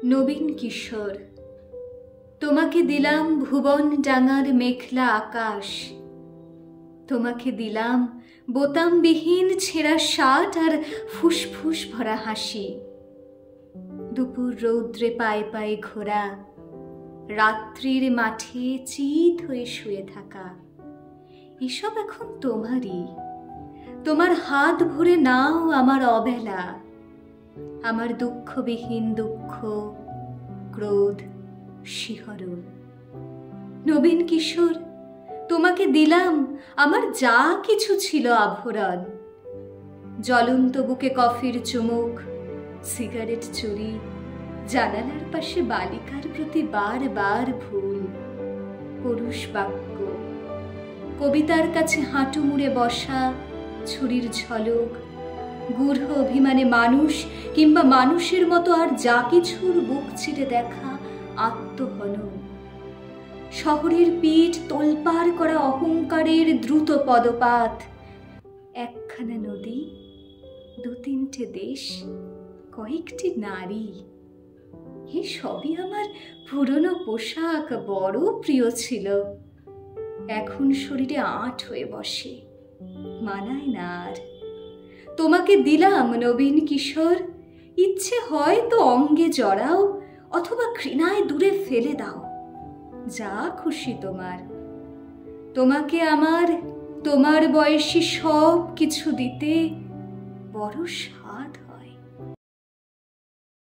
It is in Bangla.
নবীন কিশোর, তোমাকে দিলাম ভুবন ডাঙার মেঘলা আকাশ, তোমাকে দিলাম বোতামবিহীন ছেঁড়া শার্ট আর ফুসফুস ভরা হাসি। দুপুর রৌদ্রে পায়ে পায়ে ঘোরা, রাত্রির মাঠে চিত হয়ে শুয়ে থাকা, এসব এখন তোমারই। তোমার হাত ভরে নাও আমার অবেলা, আমার দুঃখবিহীন দুঃখ, ক্রোধ, শিহরণ। নবীন কিশোর, তোমাকে দিলাম আমার যা কিছু ছিল আভরণ। জ্বলন্ত বুকে কফির চুমুক, সিগারেট চুরি, জানালার পাশে বালিকার প্রতি বারবার ভুল, পুরুষ বাক্য, কবিতার কাছে হাঁটু মুড়ে বসা, ছুরির ঝলক, গূঢ় অভিমানে মানুষ কিংবা মানুষের মতো আর যা কিছুর বুক চিরে দেখা আত্মহনন, শহরের পিঠ তোলপাড় করা অহংকারের দ্রুত পদপাত, একখানা নদী, দু তিনটে দেশ, কয়েকটি নারী, এ সবই আমার পুরনো পোশাক, বড় প্রিয় ছিল। এখন শরীরে আঁট হয়ে বসে, মানায় না আর। তোমাকে দিলাম নবীন কিশোর, ইচ্ছে হয় তো অঙ্গে জড়াও, অথবা ঘৃণায় দূরে ফেলে দাও, যা খুশি তোমার। তোমাকে আমার তোমার বয়সী সব কিছু দিতে বড় স্বাদ